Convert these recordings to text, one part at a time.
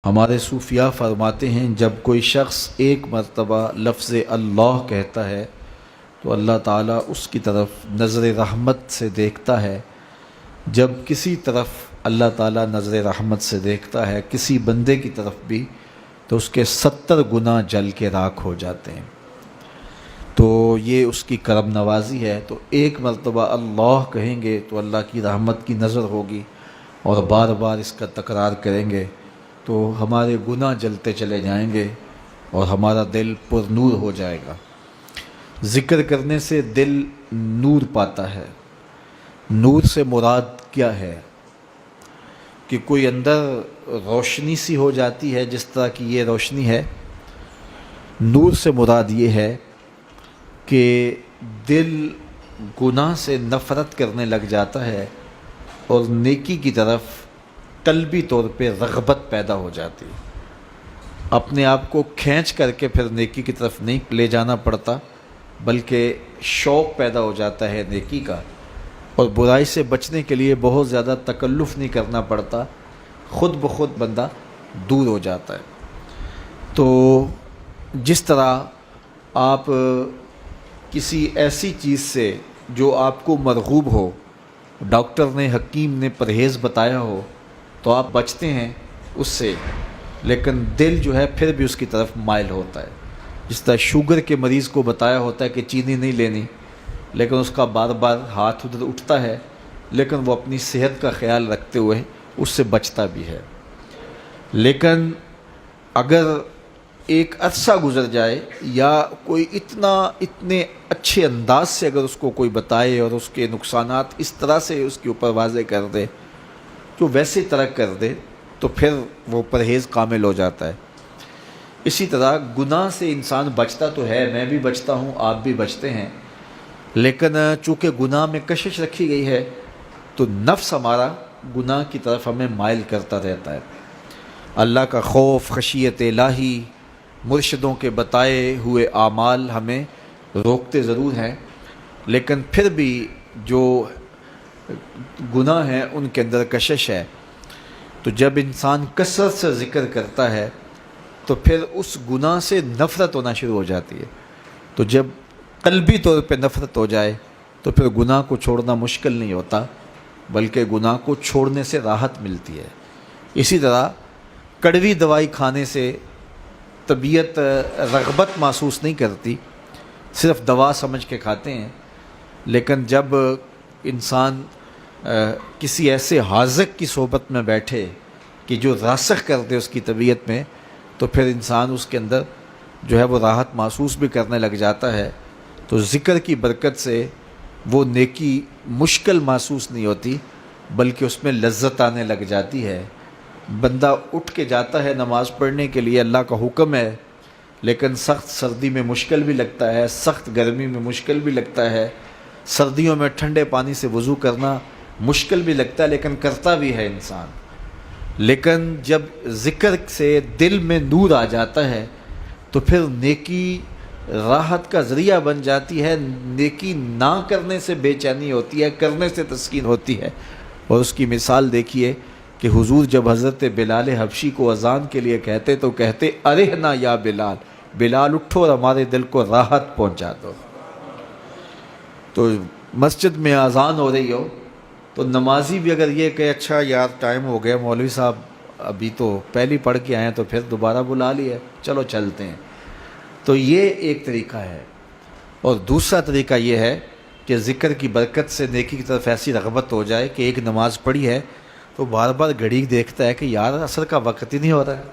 ہمارے صوفیاء فرماتے ہیں جب کوئی شخص ایک مرتبہ لفظ اللہ کہتا ہے تو اللہ تعالیٰ اس کی طرف نظر رحمت سے دیکھتا ہے۔ جب کسی طرف اللہ تعالیٰ نظر رحمت سے دیکھتا ہے کسی بندے کی طرف بھی تو اس کے 70 گناہ جل کے راکھ ہو جاتے ہیں۔ تو یہ اس کی کرم نوازی ہے۔ تو ایک مرتبہ اللہ کہیں گے تو اللہ کی رحمت کی نظر ہوگی، اور بار بار اس کا تکرار کریں گے تو ہمارے گناہ جلتے چلے جائیں گے اور ہمارا دل پر نور ہو جائے گا۔ ذکر کرنے سے دل نور پاتا ہے۔ نور سے مراد کیا ہے کہ کوئی اندر روشنی سی ہو جاتی ہے، جس طرح کی یہ روشنی ہے۔ نور سے مراد یہ ہے کہ دل گناہ سے نفرت کرنے لگ جاتا ہے اور نیکی کی طرف قلبی طور پہ رغبت پیدا ہو جاتی ہے۔ اپنے آپ کو کھینچ کر کے پھر نیکی کی طرف نہیں لے جانا پڑتا، بلکہ شوق پیدا ہو جاتا ہے نیکی کا، اور برائی سے بچنے کے لیے بہت زیادہ تکلف نہیں کرنا پڑتا، خود بخود بندہ دور ہو جاتا ہے۔ تو جس طرح آپ کسی ایسی چیز سے جو آپ کو مرغوب ہو، ڈاکٹر نے حکیم نے پرہیز بتایا ہو تو آپ بچتے ہیں اس سے، لیکن دل جو ہے پھر بھی اس کی طرف مائل ہوتا ہے۔ جس طرح شوگر کے مریض کو بتایا ہوتا ہے کہ چینی نہیں لینی، لیکن اس کا بار بار ہاتھ ادھر اٹھتا ہے، لیکن وہ اپنی صحت کا خیال رکھتے ہوئے اس سے بچتا بھی ہے۔ لیکن اگر ایک عرصہ گزر جائے یا کوئی اتنے اچھے انداز سے اگر اس کو کوئی بتائے اور اس کے نقصانات اس طرح سے اس کے اوپر واضح کر دے تو ویسے ترک کر دے تو پھر وہ پرہیز کامل ہو جاتا ہے۔ اسی طرح گناہ سے انسان بچتا تو ہے، میں بھی بچتا ہوں، آپ بھی بچتے ہیں، لیکن چونکہ گناہ میں کشش رکھی گئی ہے تو نفس ہمارا گناہ کی طرف ہمیں مائل کرتا رہتا ہے۔ اللہ کا خوف، خشیت الہی، مرشدوں کے بتائے ہوئے اعمال ہمیں روکتے ضرور ہیں، لیکن پھر بھی جو گناہ ہیں ان کے اندر کشش ہے۔ تو جب انسان کثرت سے ذکر کرتا ہے تو پھر اس گناہ سے نفرت ہونا شروع ہو جاتی ہے۔ تو جب قلبی طور پہ نفرت ہو جائے تو پھر گناہ کو چھوڑنا مشکل نہیں ہوتا، بلکہ گناہ کو چھوڑنے سے راحت ملتی ہے۔ اسی طرح کڑوی دوائی کھانے سے طبیعت رغبت محسوس نہیں کرتی، صرف دوا سمجھ کے کھاتے ہیں، لیکن جب انسان کسی ایسے حاذق کی صحبت میں بیٹھے کہ جو راسخ کر دے اس کی طبیعت میں، تو پھر انسان اس کے اندر جو ہے وہ راحت محسوس بھی کرنے لگ جاتا ہے۔ تو ذکر کی برکت سے وہ نیکی مشکل محسوس نہیں ہوتی، بلکہ اس میں لذت آنے لگ جاتی ہے۔ بندہ اٹھ کے جاتا ہے نماز پڑھنے کے لیے، اللہ کا حکم ہے، لیکن سخت سردی میں مشکل بھی لگتا ہے، سخت گرمی میں مشکل بھی لگتا ہے، سردیوں میں ٹھنڈے پانی سے وضو کرنا مشکل بھی لگتا ہے، لیکن کرتا بھی ہے انسان۔ لیکن جب ذکر سے دل میں نور آ جاتا ہے تو پھر نیکی راحت کا ذریعہ بن جاتی ہے۔ نیکی نہ کرنے سے بے چینی ہوتی ہے، کرنے سے تسکین ہوتی ہے۔ اور اس کی مثال دیکھیے کہ حضور جب حضرت بلال حبشی کو اذان کے لیے کہتے تو کہتے ارحنا یا بلال، بلال اٹھو اور ہمارے دل کو راحت پہنچا دو۔ تو مسجد میں اذان ہو رہی ہو تو نمازی بھی اگر یہ کہ اچھا یار ٹائم ہو گیا، مولوی صاحب ابھی تو پہلی پڑھ کے آئے ہیں تو پھر دوبارہ بلا لیا، چلو چلتے ہیں، تو یہ ایک طریقہ ہے۔ اور دوسرا طریقہ یہ ہے کہ ذکر کی برکت سے نیکی کی طرف ایسی رغبت ہو جائے کہ ایک نماز پڑھی ہے تو بار بار گھڑی دیکھتا ہے کہ یار عصر کا وقت ہی نہیں ہو رہا ہے،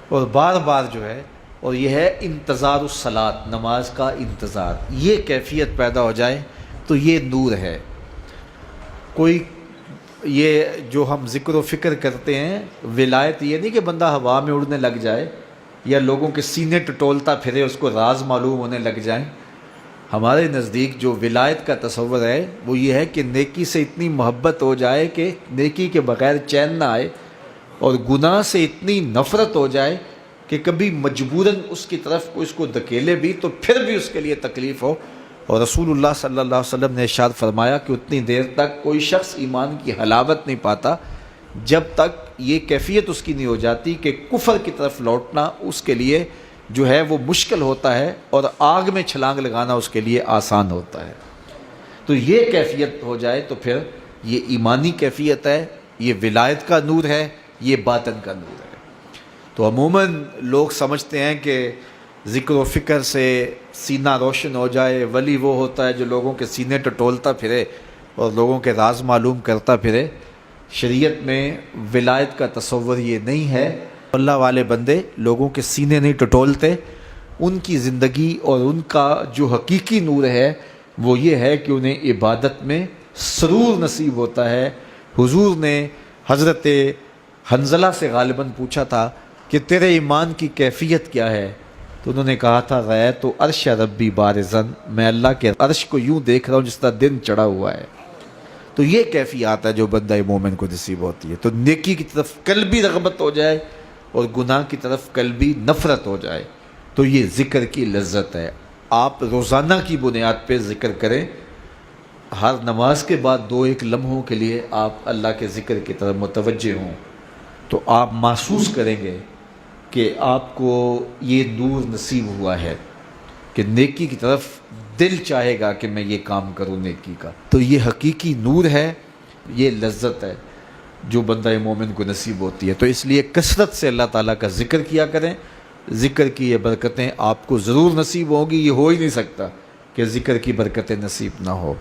اور بار بار جو ہے، اور یہ ہے انتظار الصلاۃ، نماز کا انتظار، یہ کیفیت پیدا ہو جائے تو یہ نور ہے۔ کوئی یہ جو ہم ذکر و فکر کرتے ہیں ولایت، یہ نہیں کہ بندہ ہوا میں اڑنے لگ جائے یا لوگوں کے سینے ٹٹولتا پھرے اس کو راز معلوم ہونے لگ جائیں۔ ہمارے نزدیک جو ولایت کا تصور ہے وہ یہ ہے کہ نیکی سے اتنی محبت ہو جائے کہ نیکی کے بغیر چین نہ آئے، اور گناہ سے اتنی نفرت ہو جائے کہ کبھی مجبوراً اس کی طرف اس کو دھکیلے بھی تو پھر بھی اس کے لیے تکلیف ہو۔ اور رسول اللہ صلی اللہ علیہ وسلم نے ارشاد فرمایا کہ اتنی دیر تک کوئی شخص ایمان کی حلاوت نہیں پاتا جب تک یہ کیفیت اس کی نہیں ہو جاتی کہ کفر کی طرف لوٹنا اس کے لیے جو ہے وہ مشکل ہوتا ہے اور آگ میں چھلانگ لگانا اس کے لیے آسان ہوتا ہے. تو یہ کیفیت ہو جائے تو پھر یہ ایمانی کیفیت ہے، یہ ولایت کا نور ہے، یہ باطن کا نور ہے. تو عموماً لوگ سمجھتے ہیں کہ ذکر و فکر سے سینہ روشن ہو جائے، ولی وہ ہوتا ہے جو لوگوں کے سینے ٹٹولتا پھرے اور لوگوں کے راز معلوم کرتا پھرے. شریعت میں ولایت کا تصور یہ نہیں ہے. اللہ والے بندے لوگوں کے سینے نہیں ٹٹولتے، ان کی زندگی اور ان کا جو حقیقی نور ہے وہ یہ ہے کہ انہیں عبادت میں سرور نصیب ہوتا ہے. حضور نے حضرت حنظلہ سے غالباً پوچھا تھا کہ تیرے ایمان کی کیفیت کیا ہے، تو انہوں نے کہا تھا رأیت عرش ربی بارزن، میں اللہ کے عرش کو یوں دیکھ رہا ہوں جس طرح دن چڑھا ہوا ہے. تو یہ کیفیات ہے جو بندہ مومن کو نصیب ہوتی ہے. تو نیکی کی طرف قلبی رغبت ہو جائے اور گناہ کی طرف قلبی نفرت ہو جائے تو یہ ذکر کی لذت ہے. آپ روزانہ کی بنیاد پہ ذکر کریں، ہر نماز کے بعد 2-1 لمحوں کے لیے آپ اللہ کے ذکر کی طرف متوجہ ہوں تو آپ محسوس کریں گے کہ آپ کو یہ نور نصیب ہوا ہے کہ نیکی کی طرف دل چاہے گا کہ میں یہ کام کروں نیکی کا. تو یہ حقیقی نور ہے، یہ لذت ہے جو بندہ مومن کو نصیب ہوتی ہے. تو اس لیے کثرت سے اللہ تعالیٰ کا ذکر کیا کریں. ذکر کی یہ برکتیں آپ کو ضرور نصیب ہوں گی، یہ ہو ہی نہیں سکتا کہ ذکر کی برکتیں نصیب نہ ہو.